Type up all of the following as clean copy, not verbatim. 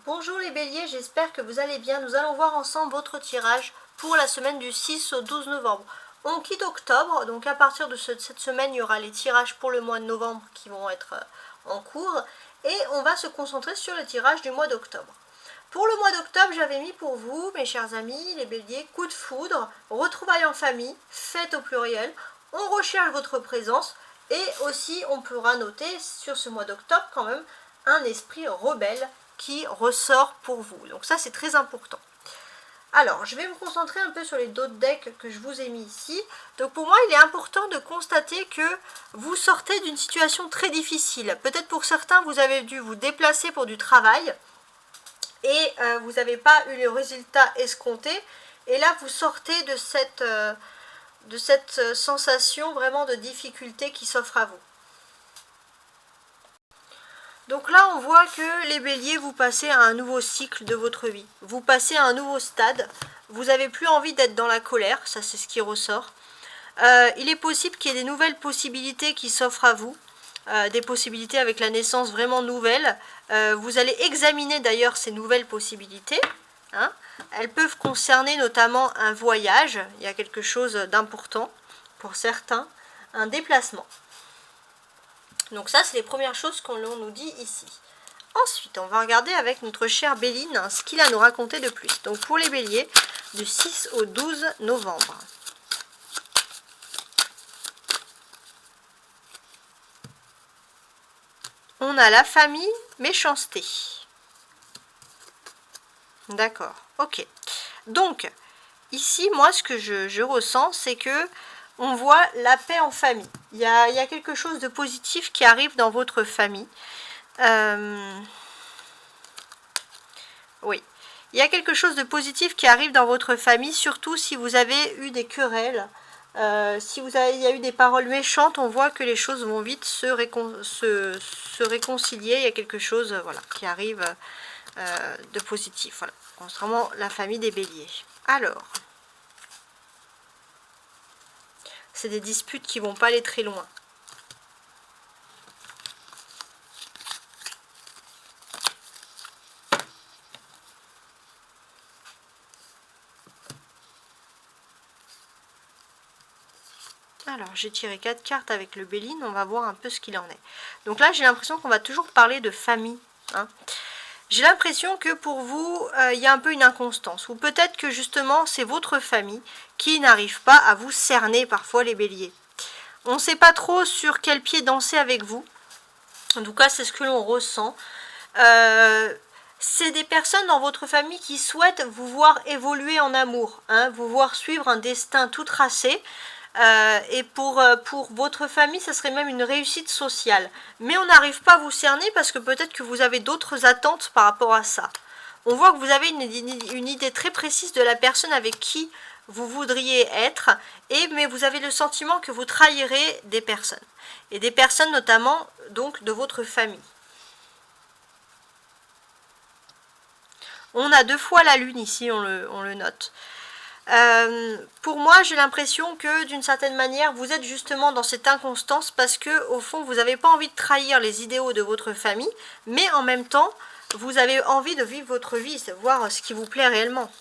Bonjour les béliers, j'espère que vous allez bien. Nous allons voir ensemble votre tirage pour la semaine du 6 au 12 novembre. On quitte octobre, donc à partir de cette semaine, il y aura les tirages pour le mois de novembre qui vont être en cours. Et on va se concentrer sur le tirage du mois d'octobre. Pour le mois d'octobre, j'avais mis pour vous, mes chers amis, les béliers, coup de foudre, retrouvailles en famille, fête au pluriel. On recherche votre présence et aussi on pourra noter sur ce mois d'octobre quand même un esprit rebelle qui ressort pour vous. Donc ça c'est très important. Alors je vais me concentrer un peu sur les d'autres decks que je vous ai mis ici. Donc pour moi il est important de constater que vous sortez d'une situation très difficile. Peut-être pour certains vous avez dû vous déplacer pour du travail et vous n'avez pas eu le résultat escompté. Et là vous sortez de cette sensation vraiment de difficulté qui s'offre à vous. Donc là, on voit que les béliers, vous passez à un nouveau cycle de votre vie. Vous passez à un nouveau stade. Vous n'avez plus envie d'être dans la colère. Ça, c'est ce qui ressort. Il est possible qu'il y ait des nouvelles possibilités qui s'offrent à vous. Des possibilités avec la naissance vraiment nouvelles. Vous allez examiner d'ailleurs ces nouvelles possibilités. Hein. Elles peuvent concerner notamment un voyage. Il y a quelque chose d'important pour certains. Un déplacement. Donc ça, c'est les premières choses qu'on nous dit ici. Ensuite, on va regarder avec notre chère Béline ce qu'il a à nous raconter de plus. Donc pour les béliers, du 6 au 12 novembre. On a la famille, méchanceté. D'accord, ok. Donc, ici, moi, ce que je ressens, c'est que on voit la paix en famille. Il y a quelque chose de positif qui arrive dans votre famille. Oui. Il y a quelque chose de positif qui arrive dans votre famille, surtout si vous avez eu des querelles. Il y a eu des paroles méchantes, on voit que les choses vont vite se réconcilier. Il y a quelque chose voilà, qui arrive de positif. Voilà. Concernant la famille des béliers. Alors... c'est des disputes qui ne vont pas aller très loin. Alors, j'ai tiré 4 cartes avec le Béline. On va voir un peu ce qu'il en est. Donc là, j'ai l'impression qu'on va toujours parler de famille. Hein. J'ai l'impression que pour vous, il y a un peu une inconstance. Ou peut-être que justement, c'est votre famille qui n'arrive pas à vous cerner parfois les béliers. On ne sait pas trop sur quel pied danser avec vous. En tout cas, c'est ce que l'on ressent. C'est des personnes dans votre famille qui souhaitent vous voir évoluer en amour. Hein, vous voir suivre un destin tout tracé. Et pour votre famille, ça serait même une réussite sociale. Mais on n'arrive pas à vous cerner parce que peut-être que vous avez d'autres attentes par rapport à ça. On voit que vous avez une idée très précise de la personne avec qui vous voudriez être, mais vous avez le sentiment que vous trahirez des personnes. Et des personnes notamment donc de votre famille. On a 2 fois la lune ici, on le note. Pour moi, j'ai l'impression que d'une certaine manière, vous êtes justement dans cette inconstance parce que au fond, vous n'avez pas envie de trahir les idéaux de votre famille, mais en même temps, vous avez envie de vivre votre vie, de voir ce qui vous plaît réellement.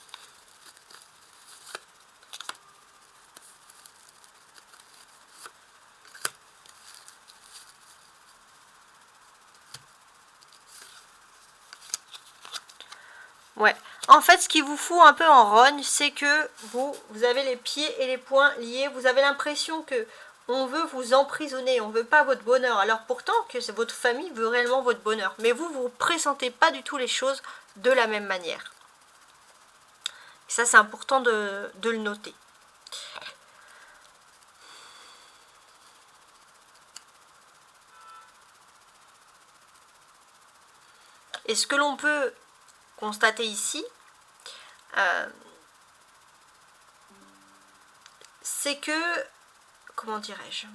Ouais. En fait, ce qui vous fout un peu en rogne, c'est que vous avez les pieds et les poings liés. Vous avez l'impression que on veut vous emprisonner, on ne veut pas votre bonheur. Alors pourtant que votre famille veut réellement votre bonheur. Mais vous ne pressentez pas du tout les choses de la même manière. Et ça, c'est important de le noter. Et ce que l'on peut constater ici, c'est que, comment dirais-je,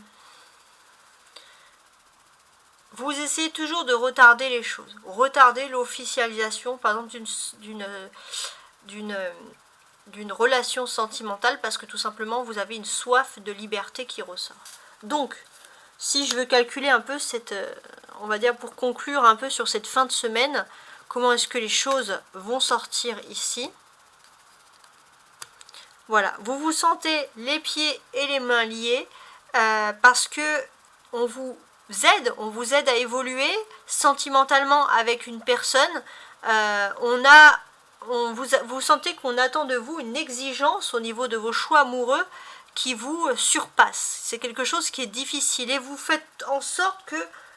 vous essayez toujours de retarder les choses, retarder l'officialisation par exemple d'une relation sentimentale parce que tout simplement vous avez une soif de liberté qui ressort. Donc, si je veux calculer un peu on va dire pour conclure un peu sur cette fin de semaine, comment est-ce que les choses vont sortir ici. Voilà, vous vous sentez les pieds et les mains liés parce que on vous aide à évoluer sentimentalement avec une personne. Vous sentez qu'on attend de vous une exigence au niveau de vos choix amoureux qui vous surpasse. C'est quelque chose qui est difficile et vous faites en sorte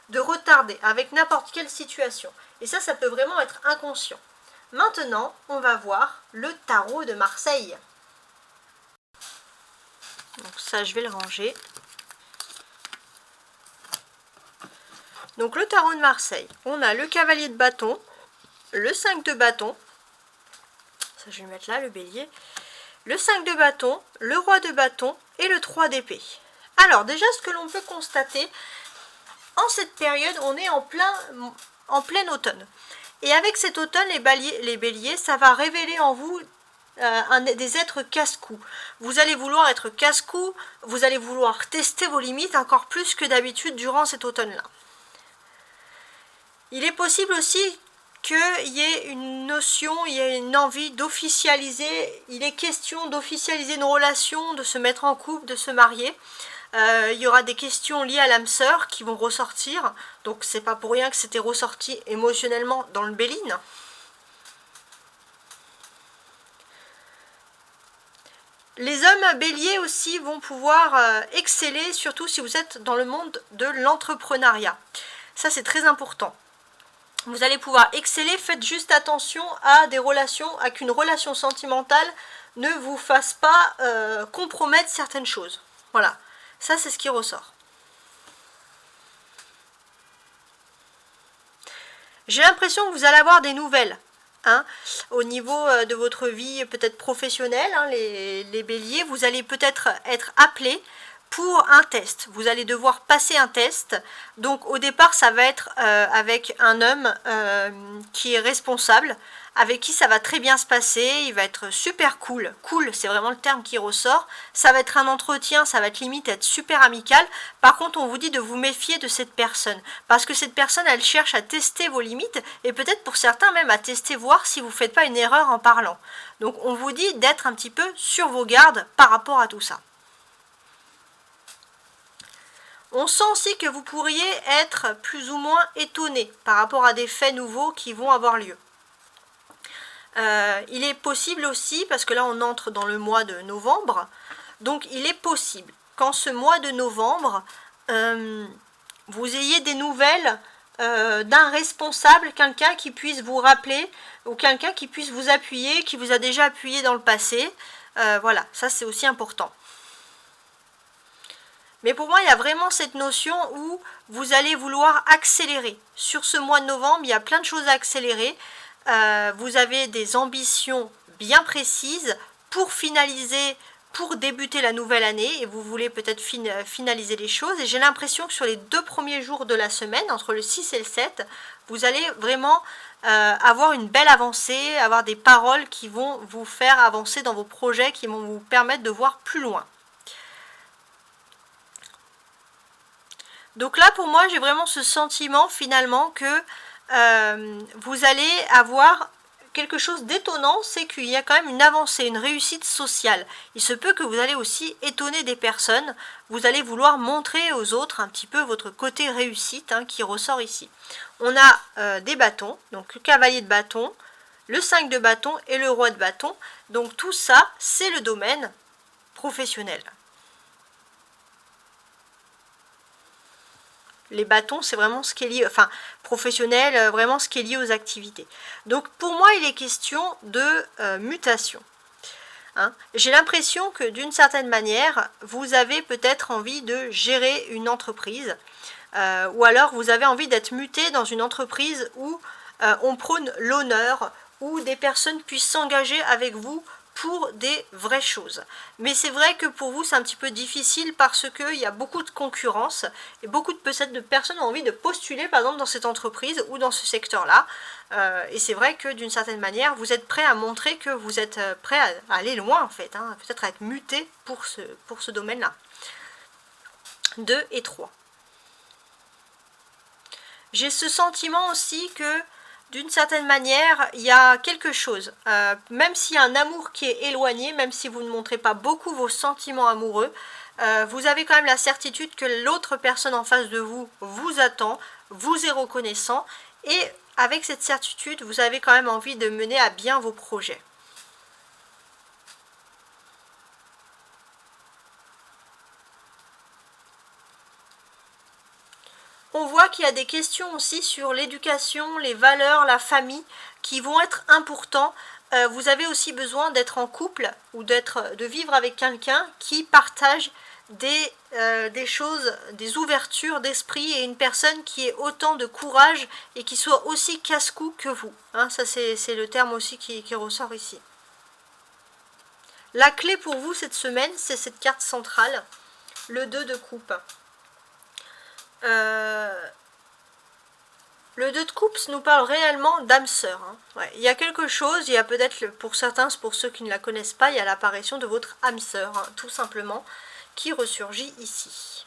de retarder avec n'importe quelle situation. Et ça peut vraiment être inconscient. Maintenant, on va voir le tarot de Marseille. Donc ça, je vais le ranger. Donc le tarot de Marseille, on a le cavalier de bâton, le 5 de bâton, ça je vais le mettre là, le bélier, le 5 de bâton, le roi de bâton et le 3 d'épée. Alors déjà, ce que l'on peut constater, en cette période, on est en plein automne. Et avec cet automne, les béliers, ça va révéler en vous des êtres casse-cou. Vous allez vouloir être casse-cou, vous allez vouloir tester vos limites encore plus que d'habitude durant cet automne-là. Il est possible aussi qu'il y ait une notion, il y ait une envie d'officialiser, il est question d'officialiser une relation, de se mettre en couple, de se marier. Il y aura des questions liées à l'âme sœur qui vont ressortir, donc c'est pas pour rien que c'était ressorti émotionnellement dans le Béline. Les hommes béliers aussi vont pouvoir exceller, surtout si vous êtes dans le monde de l'entrepreneuriat. Ça, c'est très important. Vous allez pouvoir exceller, faites juste attention à qu'une relation sentimentale ne vous fasse pas compromettre certaines choses. Voilà, ça c'est ce qui ressort. J'ai l'impression que vous allez avoir des nouvelles. Au niveau de votre vie peut-être professionnelle, les béliers, vous allez peut-être être appelés pour un test. Vous allez devoir passer un test. Donc au départ, ça va être avec un homme qui est responsable, avec qui ça va très bien se passer. Il va être super cool. Cool, c'est vraiment le terme qui ressort. Ça va être un entretien, ça va être limite être super amical. Par contre, on vous dit de vous méfier de cette personne. Parce que cette personne, elle cherche à tester vos limites et peut-être pour certains même à tester, voir si vous ne faites pas une erreur en parlant. Donc on vous dit d'être un petit peu sur vos gardes par rapport à tout ça. On sent aussi que vous pourriez être plus ou moins étonné par rapport à des faits nouveaux qui vont avoir lieu. Il est possible aussi, parce que là on entre dans le mois de novembre, donc il est possible qu'en ce mois de novembre, vous ayez des nouvelles d'un responsable, quelqu'un qui puisse vous rappeler, ou quelqu'un qui puisse vous appuyer, qui vous a déjà appuyé dans le passé. Voilà, ça c'est aussi important. Mais pour moi, il y a vraiment cette notion où vous allez vouloir accélérer. Sur ce mois de novembre, il y a plein de choses à accélérer. Vous avez des ambitions bien précises pour finaliser, pour débuter la nouvelle année. Et vous voulez peut-être finaliser les choses. Et j'ai l'impression que sur les 2 premiers jours de la semaine, entre le 6 et le 7, vous allez vraiment avoir une belle avancée, avoir des paroles qui vont vous faire avancer dans vos projets, qui vont vous permettre de voir plus loin. Donc là, pour moi, j'ai vraiment ce sentiment finalement que vous allez avoir quelque chose d'étonnant, c'est qu'il y a quand même une avancée, une réussite sociale. Il se peut que vous allez aussi étonner des personnes, vous allez vouloir montrer aux autres un petit peu votre côté réussite qui ressort ici. On a des bâtons, donc le cavalier de bâton, le 5 de bâton et le roi de bâton. Donc tout ça, c'est le domaine professionnel. Les bâtons, c'est vraiment ce qui est lié, enfin, professionnel, vraiment ce qui est lié aux activités. Donc, pour moi, il est question de mutation. J'ai l'impression que, d'une certaine manière, vous avez peut-être envie de gérer une entreprise, ou alors vous avez envie d'être muté dans une entreprise où on prône l'honneur, où des personnes puissent s'engager avec vous pour des vraies choses. Mais c'est vrai que pour vous, c'est un petit peu difficile parce qu'il y a beaucoup de concurrence et beaucoup de personnes ont envie de postuler, par exemple, dans cette entreprise ou dans ce secteur-là. Et c'est vrai que d'une certaine manière, vous êtes prêt à montrer que vous êtes prêt à aller loin, en fait, peut-être à être muté pour ce domaine-là. 2 et 3. J'ai ce sentiment aussi que d'une certaine manière, il y a quelque chose, même s'il y a un amour qui est éloigné, même si vous ne montrez pas beaucoup vos sentiments amoureux, vous avez quand même la certitude que l'autre personne en face de vous vous attend, vous est reconnaissant, et avec cette certitude, vous avez quand même envie de mener à bien vos projets. On voit qu'il y a des questions aussi sur l'éducation, les valeurs, la famille qui vont être importants. Vous avez aussi besoin d'être en couple ou de vivre avec quelqu'un qui partage des choses, des ouvertures d'esprit et une personne qui ait autant de courage et qui soit aussi casse-cou que vous. Hein, ça c'est le terme aussi qui ressort ici. La clé pour vous cette semaine, c'est cette carte centrale, le 2 de coupe. Le 2 de coupe nous parle réellement d'âme sœur. Hein. Ouais, il y a quelque chose, il y a peut-être, pour certains, pour ceux qui ne la connaissent pas, il y a l'apparition de votre âme sœur, hein, tout simplement, qui ressurgit ici.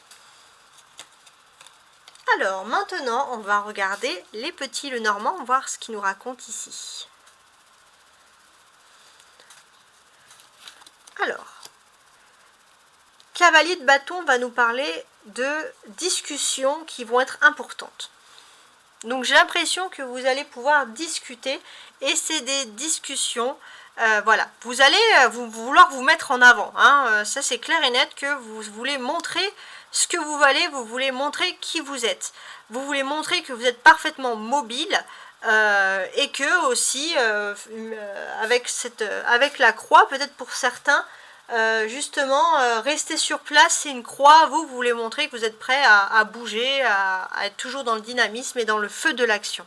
Alors, maintenant, on va regarder les petits Lenormand, voir ce qu'ils nous racontent ici. Alors, Cavalier de bâton va nous parler de discussions qui vont être importantes. Donc j'ai l'impression que vous allez pouvoir discuter et c'est des discussions, voilà, vous allez vouloir vous mettre en avant, hein, ça c'est clair et net que vous voulez montrer ce que vous valez, vous voulez montrer qui vous êtes, vous voulez montrer que vous êtes parfaitement mobile et que aussi avec la croix, peut-être pour certains, justement, rester sur place, c'est une croix. Vous voulez montrer que vous êtes prêt à bouger, à être toujours dans le dynamisme et dans le feu de l'action.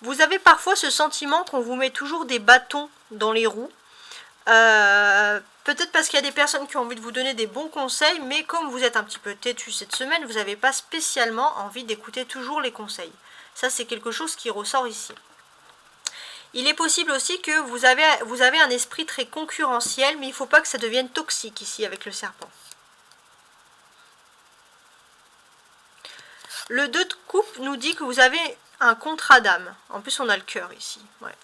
Vous avez parfois ce sentiment qu'on vous met toujours des bâtons dans les roues. Peut-être parce qu'il y a des personnes qui ont envie de vous donner des bons conseils, mais comme vous êtes un petit peu têtu cette semaine, vous n'avez pas spécialement envie d'écouter toujours les conseils. Ça, c'est quelque chose qui ressort ici. Il est possible aussi que vous avez un esprit très concurrentiel, mais il ne faut pas que ça devienne toxique ici avec le serpent. Le 2 de coupe nous dit que vous avez un contrat d'âme. En plus, on a le cœur ici. Ouais.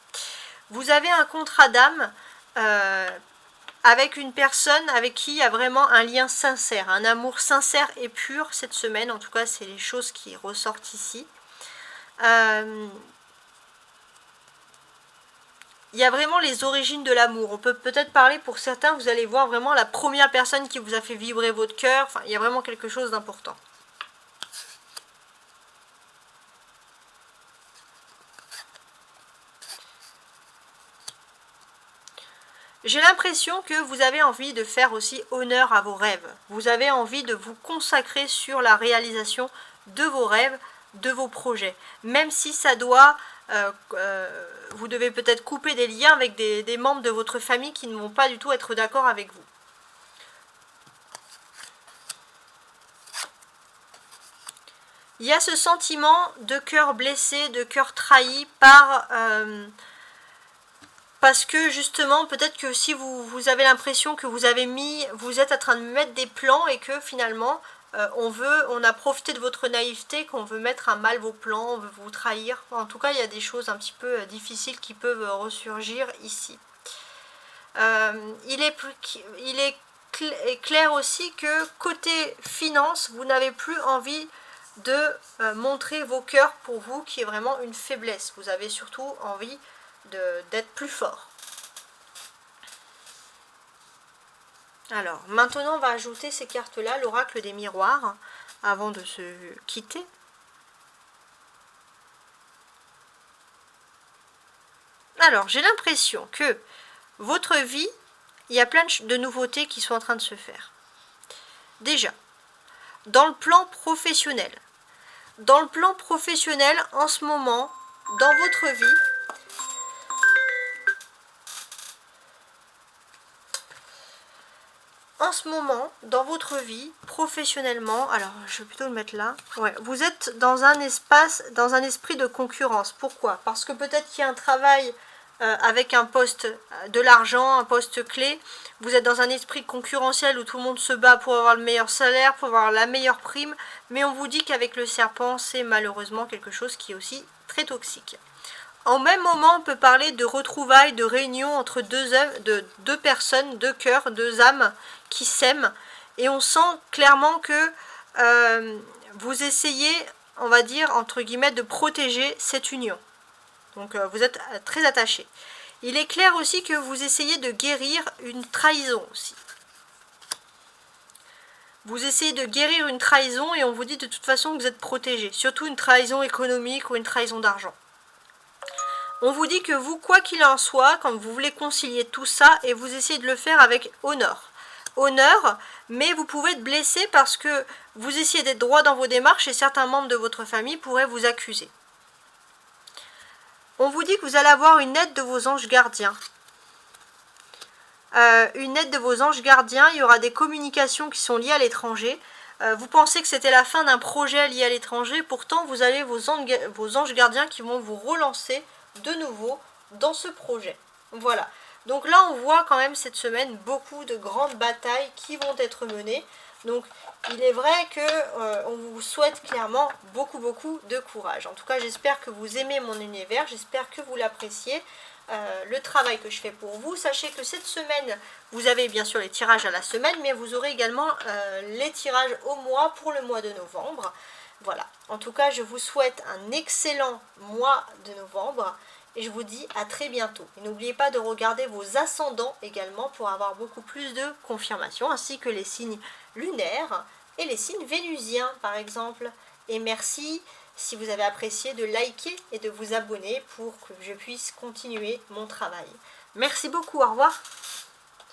Vous avez un contrat d'âme avec une personne avec qui il y a vraiment un lien sincère, un amour sincère et pur cette semaine. En tout cas, c'est les choses qui ressortent ici. Il y a vraiment les origines de l'amour. On peut peut-être parler pour certains, vous allez voir vraiment la première personne qui vous a fait vibrer votre cœur. Enfin, il y a vraiment quelque chose d'important. J'ai l'impression que vous avez envie de faire aussi honneur à vos rêves. Vous avez envie de vous consacrer sur la réalisation de vos rêves, de vos projets. Même si ça doit... vous devez peut-être couper des liens avec des membres de votre famille qui ne vont pas du tout être d'accord avec vous. Il y a ce sentiment de cœur blessé, de cœur trahi parce que justement, peut-être que si vous avez l'impression que vous êtes en train de mettre des plans et que finalement, on a profité de votre naïveté, qu'on veut mettre à mal vos plans, on veut vous trahir. En tout cas, il y a des choses un petit peu difficiles qui peuvent ressurgir ici. Il est clair aussi que côté finance, vous n'avez plus envie de montrer vos cœurs pour vous, qui est vraiment une faiblesse. Vous avez surtout envie d'être plus fort. Alors, maintenant, on va ajouter ces cartes-là, l'oracle des miroirs, avant de se quitter. Alors, j'ai l'impression que votre vie, il y a plein de nouveautés qui sont en train de se faire. Déjà, dans le plan professionnel. Dans le plan professionnel, en ce moment, dans votre vie, en ce moment, dans votre vie, professionnellement, alors je vais plutôt le mettre là, ouais, vous êtes dans un espace, dans un esprit de concurrence. Pourquoi? Parce que peut-être qu'il y a un travail avec un poste de l'argent, un poste clé. Vous êtes dans un esprit concurrentiel où tout le monde se bat pour avoir le meilleur salaire, pour avoir la meilleure prime. Mais on vous dit qu'avec le serpent, c'est malheureusement quelque chose qui est aussi très toxique. En même moment, on peut parler de retrouvailles, de réunions entre deux personnes, deux cœurs, deux âmes qui s'aiment. Et on sent clairement que vous essayez, on va dire, entre guillemets, de protéger cette union. Donc vous êtes très attachés. Il est clair aussi que vous essayez de guérir une trahison aussi. Vous essayez de guérir une trahison et on vous dit de toute façon que vous êtes protégés. Surtout une trahison économique ou une trahison d'argent. On vous dit que vous, quoi qu'il en soit, quand vous voulez concilier tout ça, et vous essayez de le faire avec honneur. Honneur, mais vous pouvez être blessé parce que vous essayez d'être droit dans vos démarches et certains membres de votre famille pourraient vous accuser. On vous dit que vous allez avoir une aide de vos anges gardiens. Une aide de vos anges gardiens, il y aura des communications qui sont liées à l'étranger. Vous pensez que c'était la fin d'un projet lié à l'étranger, pourtant vous avez vos anges gardiens qui vont vous relancer de nouveau dans ce projet. Voilà. Donc là, on voit quand même cette semaine beaucoup de grandes batailles qui vont être menées. Donc, il est vrai que on vous souhaite clairement beaucoup de courage. En tout cas, j'espère que vous aimez mon univers, j'espère que vous l'appréciez. Le travail que je fais pour vous. Sachez que cette semaine, vous avez bien sûr les tirages à la semaine, mais vous aurez également les tirages au mois pour le mois de novembre. Voilà. En tout cas, je vous souhaite un excellent mois de novembre et je vous dis à très bientôt. Et n'oubliez pas de regarder vos ascendants également pour avoir beaucoup plus de confirmations, ainsi que les signes lunaires et les signes vénusiens par exemple. Et merci, si vous avez apprécié, de liker et de vous abonner pour que je puisse continuer mon travail. Merci beaucoup, au revoir.